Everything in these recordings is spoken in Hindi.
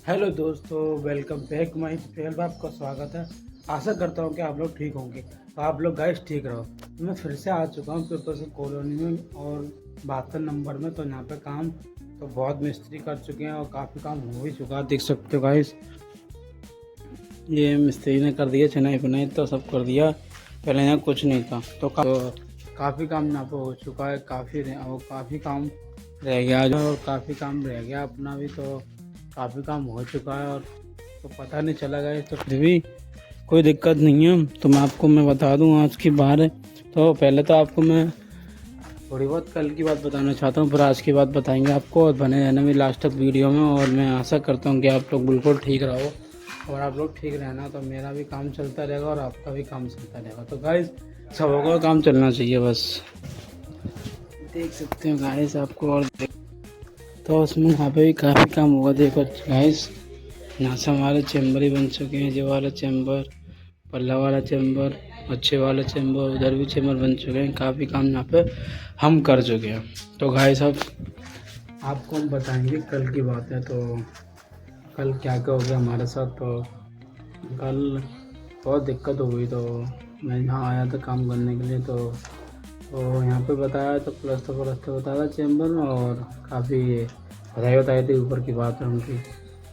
हेलो दोस्तों, वेलकम बैक माय चैनल। आपका स्वागत है। आशा करता हूँ कि आप लोग ठीक होंगे। तो आप लोग गाइस ठीक रहो। तो मैं फिर से आ चुका हूँ पीपल्स कॉलोनी में और 72 नंबर में। तो यहाँ पे काम तो बहुत मिस्त्री कर चुके हैं और काफ़ी काम हो भी चुका है। देख सकते हो गाइस, ये मिस्त्री ने कर दिया, चिनाई बुनाई तो सब कर दिया। पहले यहाँ कुछ नहीं था तो काफ़ी काम यहाँ पे हो चुका है। काफ़ी काम रह गया और काफ़ी काम रह गया अपना भी। तो काफ़ी काम हो चुका है और तो पता नहीं चला गया। तो फिर भी कोई दिक्कत नहीं है। तो मैं बता दूं आज की बात है। तो पहले तो आपको मैं थोड़ी बहुत कल की बात बताना चाहता हूँ, फिर आज की बात बताएंगे आपको। और बने रहना मेरी लास्ट तक वीडियो में। और मैं आशा करता हूँ कि आप लोग बिल्कुल ठीक रहो और आप लोग ठीक रहना तो मेरा भी काम चलता रहेगा और आपका भी काम चलता रहेगा। तो गाइस, सबों का काम चलना चाहिए बस। देख सकते हो गाइस आपको। और तो उसमें यहाँ पे भी काफ़ी काम होगा। देखो गाइस, यहाँ से हमारे चैम्बर ही बन चुके हैं। ये वाला चैम्बर, पल्ला वाला चैम्बर, अच्छे वाला चैम्बर, उधर भी चैम्बर बन चुके हैं। काफ़ी काम यहाँ पे हम कर चुके हैं। तो गाइस अब आपको हम बताएंगे कल की बात है। तो कल क्या क्या हो गया हमारे साथ। तो कल बहुत दिक्कत हो गई। तो मैं यहाँ आया था काम करने के लिए। तो यहाँ पे बताया तो प्लस्तर बताया था चैम्बर में। और काफ़ी बधाई बताई थी ऊपर की बाथरूम की।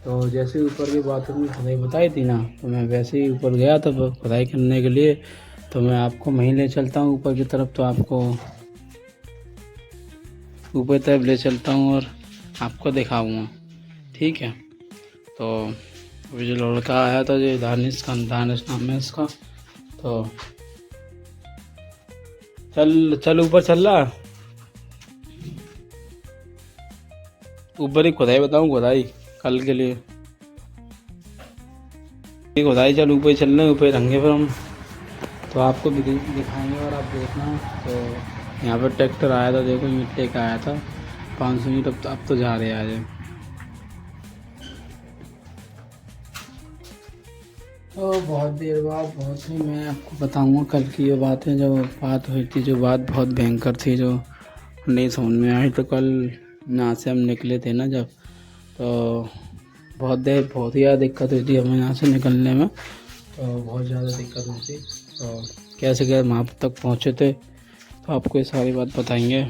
तो जैसे ही ऊपर की बाथरूम की खुदाई बताई थी ना, तो मैं वैसे ही ऊपर गया था खुदाई करने के लिए। तो मैं आपको वहीं ले चलता हूँ ऊपर की तरफ। तो आपको ऊपर तरफ ले चलता हूँ और आपको दिखाऊँगा, ठीक है। तो अभी जो लड़का आया था, जो दानिश नाम है इसका। तो चल चल ऊपर चल रहा ऊपर ही खुदाई बताऊँ, खुदाई कल के लिए खुदाई। चल ऊपर ही चल रहे, ऊपर रहेंगे फिर हम। तो आपको भी दिखाएंगे और आप देखना। तो यहाँ पर ट्रैक्टर आया था, देखो मिट्टी का आया था 500 यूनिट। अब तो जा रहे हैं आज। तो बहुत देर बाद बहुत ही मैं आपको बताऊंगा कल की ये बातें, जो बात हुई थी, जो बात बहुत भयंकर थी, जो नहीं समझ में आई। तो कल यहाँ से हम निकले थे ना जब, तो बहुत ही ज़्यादा दिक्कत हुई थी हमें यहाँ से निकलने में। तो बहुत ज़्यादा दिक्कत हुई थी। तो कैसे कैसे वहाँ तक पहुँचे थे, तो आपको ये सारी बात बताएंगे।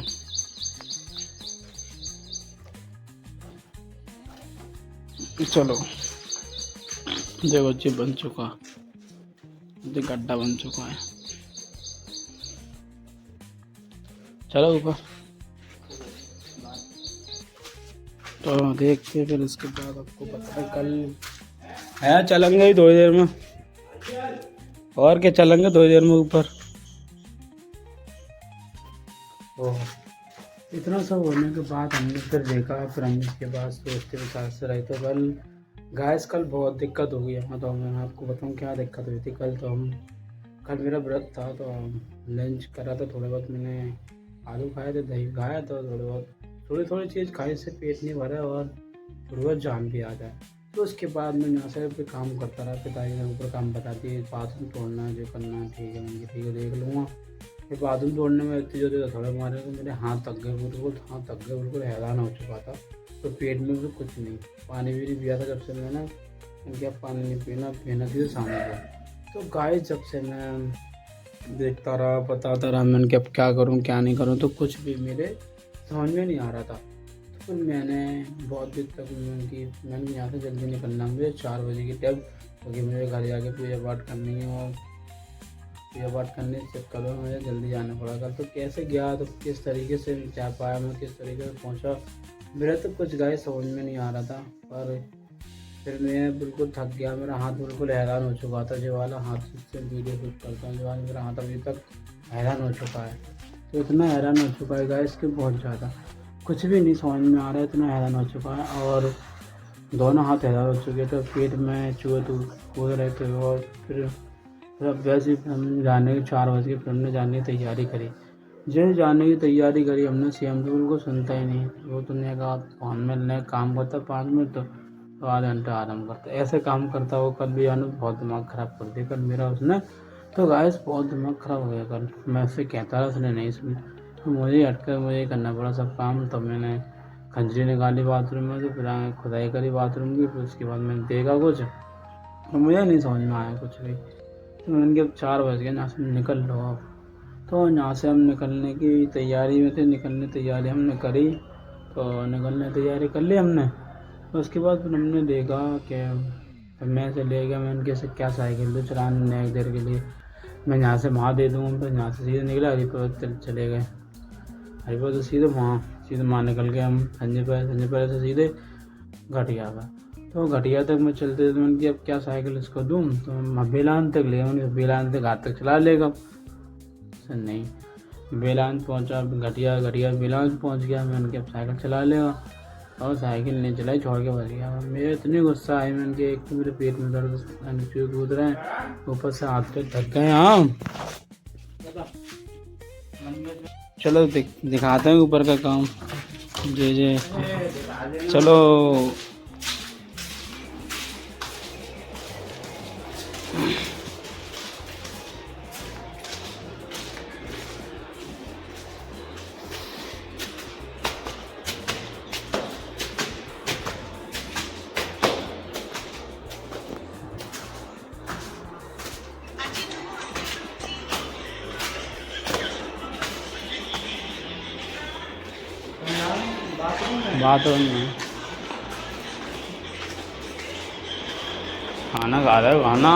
चलो, देखो जी बन चुका, ये गड्ढा बन चुका है। चलो ऊपर। तो देखते फिर इसके बाद आपको पता है कल है चलेंगे ही थोड़ी देर में। और क्या, चलेंगे थोड़ी देर में ऊपर। तो इतना सब होने के बाद हमने फिर देखा, फिर हम इसके बाद सोचते विचार से रहे। तो कल बहुत दिक्कत हो गई हमें। तो मैं आपको बताऊँ क्या दिक्कत हुई थी कल। कल मेरा व्रत था। तो लंच करा था, थोड़े बहुत मैंने आलू खाए थे, दही खाया था, थोड़ी थोड़ी चीज़ खाई से पेट नहीं भरा और थोड़ी बहुत जान भी आ जाए। तो उसके बाद मैं यहाँ से पे काम करता रहा। पिताजी ने ऊपर काम बता दिए, बाथरूम तोड़ना है, जो करना है ठीक है। मैंने ठीक है देख लूँगा। फिर बाथरूम तोड़ने में इतनी जो थोड़े मारे तो मेरे हाथ थक गए, बिल्कुल हैरान हो चुका था। तो पेट में भी कुछ नहीं, पानी भी नहीं पिया था जब से मैंने क्या पानी नहीं पीना थी तो सामने का। तो गाय जब से मैं देखता रहा, बताता रहा, मैंने कि अब क्या करूँ क्या नहीं करूँ, तो कुछ भी मेरे समझ में नहीं आ रहा था। तो फिर मैंने बहुत देर तक मैंने यहाँ से जल्दी निकलना, मुझे 4 बजे की टैब, क्योंकि मुझे घर जाके पूजा पाठ करनी है। और पूजा पाठ करने के चक्कर में मुझे जल्दी जाना पड़ा। कल तो कैसे गया, तो किस तरीके से जा पाया, मैं किस तरीके से पहुँचा, मेरा तो कुछ गाय समझ में नहीं आ रहा था। पर फिर मैं बिल्कुल थक गया, मेरा हाथ बिल्कुल हैरान हो चुका था। जो वाला हाथ से वीडियो शूट करता हूँ, जो वाला मेरा हाथ अभी तक हैरान हो चुका है। तो इतना हैरान हो चुका है गाइस कि बहुत ज़्यादा कुछ भी नहीं समझ में आ रहा है, इतना हैरान हो चुका है। और दोनों हाथ हैरान हो चुके थे, पेट में चूहे कूद रहे थे। और फिर अब वैसे ही हम जाने के 4 बजे फिर हमने जाने की तैयारी करी। जैसे जाने की तैयारी करी हमने, सीएम तो बिल्कुल सुनता ही नहीं। वो तो ने कहा 5 मिनट काम करता, 5 मिनट तो आधा घंटा आराम करता, ऐसे काम करता। वो कल भी यानी बहुत दिमाग ख़राब कर दिया कल मेरा उसने। तो गाइस बहुत दिमाग ख़राब हो गया कल। मैं उससे कहता रहा, उसने नहीं सुनी। तो मुझे हटकर मुझे करना पड़ा सब काम। तो मैंने खंजरी निकाली बाथरूम में, तो फिर आगे खुदाई करी बाथरूम की। फिर उसके बाद मैंने देखा कुछ, तो मुझे नहीं समझ में आया कुछ भी। तो मैंने कहा अब 4 बज गए, यहाँ से निकल लो अब। तो यहाँ से हम निकलने की तैयारी में थे, निकलने तैयारी हमने करी, तो निकलने तैयारी कर ली हमने। तो उसके बाद फिर हमने देखा कि फिर मैं से ले गया, मैंने कैसे क्या साइकिल दो चलाने एक देर के लिए, मैं यहाँ से वहाँ दे दूँगा। फिर यहाँ से सीधे निकला हरिपुर चले गए। हरिपुर से सीधे वहाँ निकल गए हम संजय से सीधे घटिया का। तो घटिया तक मैं चलते तो मैंने कि अब क्या साइकिल इसको दूँ, तो मैं बेलान तक ले गया। मैंने बेलान तक घाट तक चला लेगा, सर नहीं। बेलान पहुँचा, घटिया बेलान पहुँच गया। मैंने कि अब साइकिल चला लेगा, और साइकिल नहीं चलाई, छोड़ के बच गया। मेरे इतनी गुस्सा आई, मैंने कि एक तो मेरे पेट में दर्द कूद रहे हैं, ऊपर से हाथ पे थक गए। हाँ चलो दिखाते हैं ऊपर का काम। जे चलो बाथरूम में खाना खा रहे हो, खाना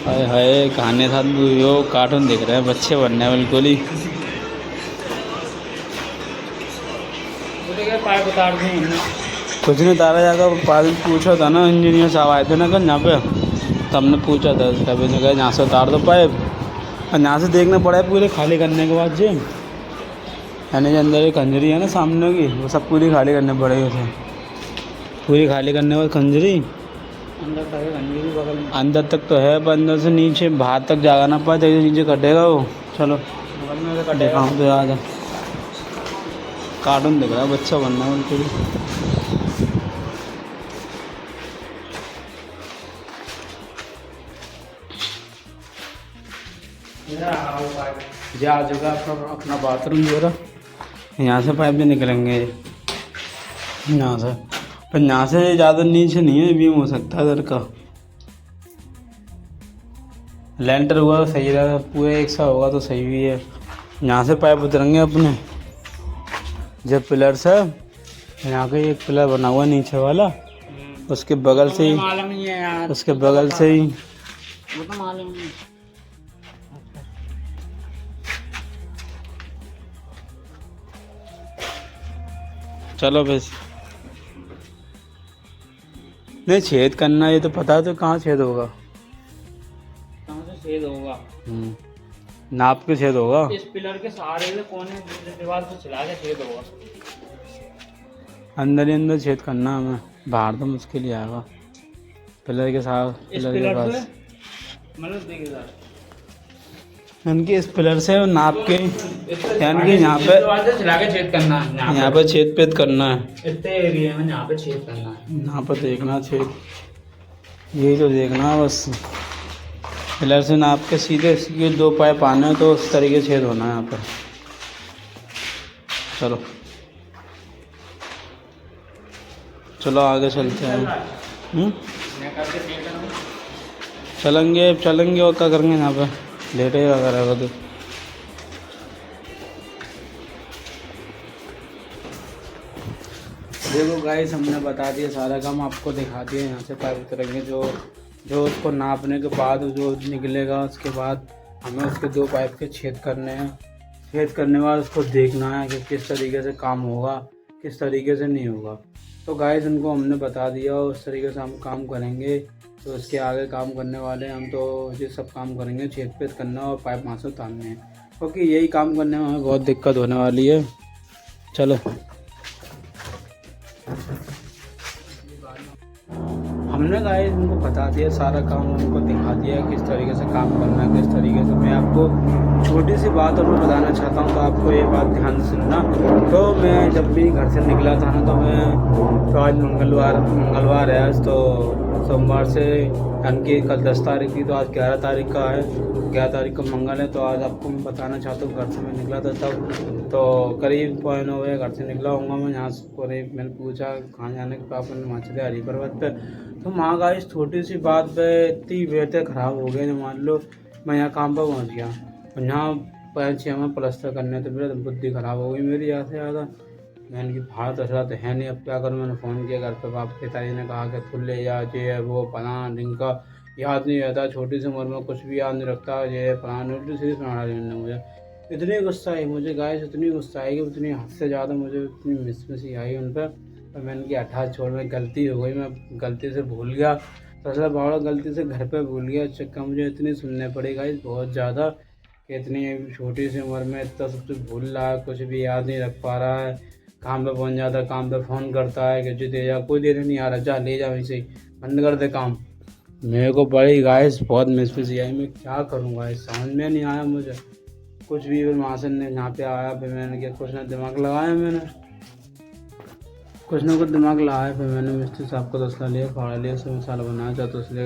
हाय हाय, खाने साथ वो कार्टून देख रहे हैं बच्चे बनने बिल्कुल ही। कुछ नहीं तारा जाकर पाल पूछा था ना, इंजीनियर साहब आए थे ना कल यहाँ पे, तो हमने पूछा था तभी ने कहा यहाँ से उतार दो पाइप, और यहाँ से देखना पड़ा है पूरे खाली करने के बाद जी, यानी जो अंदर एक खंजरी है ना सामने की, वो सब पूरी खाली करने पड़ेगी उसे। पूरी खाली करने के बाद खंजरी अंदर तक है, खंजरी बगल में अंदर तक तो है, पर अंदर से नीचे बाहर तक जागा ना पाए, तो नीचे कटेगा वो। चलो बगल में से कटेगा, हम तो याद है कार्टून दिख रहा है, बच्चा बनना है बिल्कुल। जा आ चुका अपना बाथरूम जो रहा, यहाँ से पाइप भी निकलेंगे यहाँ से, पर यहाँ से ज़्यादा नीचे नहीं है, बीम हो सकता है इधर का। लेंटर हुआ तो सही रहेगा, पूरे एक सा होगा तो सही भी है। यहाँ से पाइप उतरेंगे अपने, जब पिलर से यहाँ का एक पिलर बना हुआ नीचे वाला, उसके बगल से ही, उसके बगल से ही चलो बस। नहीं छेद करना, ये तो पता है, तो कहाँ छेद होगा, कहाँ से छेद होगा, नाप के छेद होगा, इस पिलर के सहारे से कोने दीवार से चला के छेद होगा। अंदर ही अंदर छेद करना हमें, बाहर तो मुश्किल ही आएगा। पिलर के साथ, पिलर के पास मतलब देखिए इनके इस पिलर से नाप के, यानी कि यहाँ पे चला के छेद करना है, यहाँ पे छेद पेद करना है, इतने एरिया में यहाँ पे छेद करना है, यहाँ पे देखना छेद, यही तो देखना है बस। पिलर से नाप के सीधे ये 2 पाइप आने, तो उस तरीके से छेद होना है यहाँ पर। चलो चलो आगे चलते हैं। चलेंगे और क्या करेंगे यहाँ पे, लेटे ही वगैरह तो। देखो गाइस, हमने बता दिया सारा काम, आपको दिखा दिया। यहाँ से पाइप उतरेंगे, जो उसको नापने के बाद जो निकलेगा, उसके बाद हमें उसके 2 पाइप के छेद करने हैं। छेद करने के बाद उसको देखना है कि किस तरीके से काम होगा, किस तरीके से नहीं होगा। तो गाइस उनको हमने बता दिया, उस तरीके से हम काम करेंगे। तो उसके आगे काम करने वाले हम तो ये सब काम करेंगे, छेद पेद करना और पाइप वहाँ से उतारने हैं, क्योंकि यही काम करने में हमें बहुत दिक्कत होने वाली है। चलो हमने गाइस उनको बता दिया सारा काम, उनको दिखा दिया किस तरीके से काम करना है, किस तरीके से। मैं आपको छोटी सी बात और मैं बताना चाहता हूँ, तो आपको ये बात ध्यान से सुनना। तो मैं जब भी घर से निकला था ना, तो मैं तो आज मंगलवार है आज, तो सोमवार से, यानी कि कल 10 तारीख थी तो आज 11 तारीख का है, 11 तारीख को मंगल है। तो आज आपको मैं बताना चाहता हूँ, घर से मैं निकला था तब तो करीब 9:15 घर से निकला होऊंगा मैं। यहाँ से करीब मैंने पूछा कहाँ जाने के, पापा ने वहाँ चले हरी पर्वत पे। तो वहाँ गाइस छोटी सी बात पे इतनी बेहतर ख़राब हो गई, मान लो मैं यहाँ काम पर पहुँच गया और यहाँ 5-6 में प्लस्तर करने, तो मेरा बुद्धि ख़राब हो गई मेरी ज़्यादा से ज़्यादा। मैंने कि भाड़ा दसरा तो है नहीं, अब क्या करूँ। मैंने फ़ोन किया घर पे, पापा पिताजी ने कहा कि तू ले जा, ये है वो फलाना ढिमका, याद नहीं रहता, छोटी सी उम्र में कुछ भी याद नहीं रखता, ये है फलाना। उल्टी सीधी सुना दी उन्होंने मुझे। इतनी गुस्सा आई मुझे गाइस, इतनी गुस्सा आई कि उतनी हद से ज़्यादा मुझे इतनी मिसमिसी आई उन पर। और मैंने कि हटा छोड़, में गलती हो गई, मैं गलती से भूल गया। दसरा बावड़ा गलती से घर पे भूल गया, चक्कर मुझे इतनी सुनने पड़ी गाइस बहुत ज़्यादा कि इतनी छोटी सी उम्र में इतना सब कुछ भूल रहा है, कुछ भी याद नहीं रख पा रहा है। काम पे पहुंच जाता है, काम पे फ़ोन करता है कि जो दे जा, कोई देने नहीं आ रहा, जा ले जा वैसे ही, बंद कर दे काम। मेरे को बड़ी गाइस बहुत मिसमिसी आई, मैं क्या करूँ गाइस, समझ में नहीं आया मुझे कुछ भी। फिर महासन ने यहाँ पे आया, फिर मैंने क्या कुछ ना दिमाग लगाया, मैंने कुछ ना कुछ दिमाग लगाया। फिर मैंने मिस्त्री साहब को तसला लिया, फाड़ा लिया, सब मसाला बनाया, चाहे तो उसने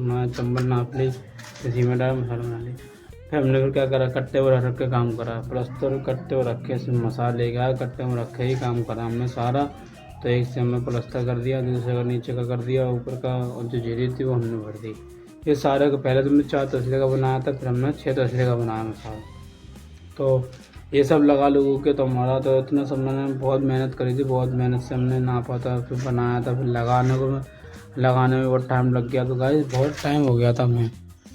मैं चम्बल नाप ली, इसी में डाला मसाला बना ली। फिर हमने फिर क्या करा, कट्टे पर रख के काम करा, प्लस्तर कट्टे पर रखे, इसमें मसाले गया, कट्टे में रखे ही काम करा हमने सारा। तो एक से हमने प्लस्तर कर दिया, दूसरे का नीचे का कर दिया, ऊपर का और जो जेरी थी वो हमने भर दी। ये सारे को पहले तो हमने 4 तसले का बनाया था, फिर हमने 6 तसले का बनाया मसाला। तो ये सब लगा लोगों के, तो हमारा तो इतना सब मैंने बहुत मेहनत करी थी, बहुत मेहनत से हमने नापा था, फिर बनाया था, फिर लगाने में बहुत टाइम लग गया। तो गाइस बहुत टाइम हो गया था हमें,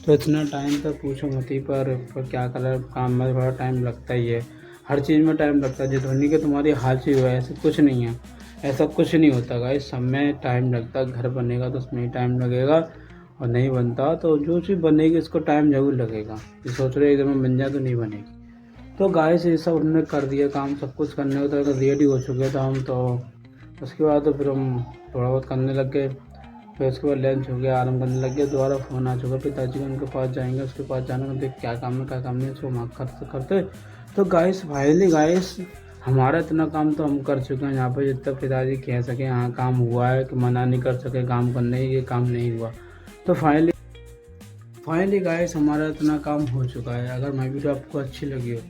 तो इतना टाइम तक पूछो मत ही। पर क्या करें, काम में थोड़ा टाइम लगता ही है, हर चीज़ में टाइम लगता है। जो धोनी के तुम्हारी हाल चीज़ हुआ है, ऐसा कुछ नहीं है, ऐसा कुछ नहीं होता गाइस, सब में टाइम लगता है। घर बनेगा तो उसमें ही टाइम लगेगा, और नहीं बनता तो जो चीज़ बनेगी इसको टाइम ज़रूर लगेगा। ये सोच रहे एकदम में बन जाए तो नहीं बनेगी। तो गाइस ये सब उन्होंने कर दिया काम, सब कुछ करने को तो रेडी हो चुके थे हम। तो उसके बाद तो फिर हम थोड़ा बहुत करने लग गए। फिर उसके बाद लंच हो गया, आराम करने लग गए। दोबारा फ़ोन आ चुका पिताजी का, उनके पास जाएंगे, उसके पास जाने का देख क्या काम है इसको मार्क करते करते। तो गाइस फाइनली गाइस हमारा इतना काम तो हम कर चुके हैं यहाँ पर, जितना पिताजी कह सके हाँ काम हुआ है, कि मना नहीं कर सके काम करने, ये काम नहीं हुआ। तो फाइनली गाइस हमारा इतना काम हो चुका है। अगर मेरी वीडियो आपको अच्छी लगी हो,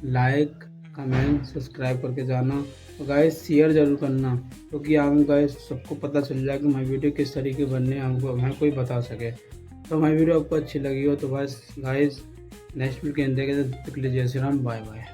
लाइक कमेंट सब्सक्राइब करके जाना, तो गाइस शेयर ज़रूर करना, क्योंकि हम गाइस सबको पता चल जाए कि हमारी वीडियो किस तरीके बनने, हमको हमें कोई बता सके। तो हमारी वीडियो आपको अच्छी लगी हो तो बस गाइस नेक्स्ट वीडियो के अंदर के जय श्री राम, बाय बाय।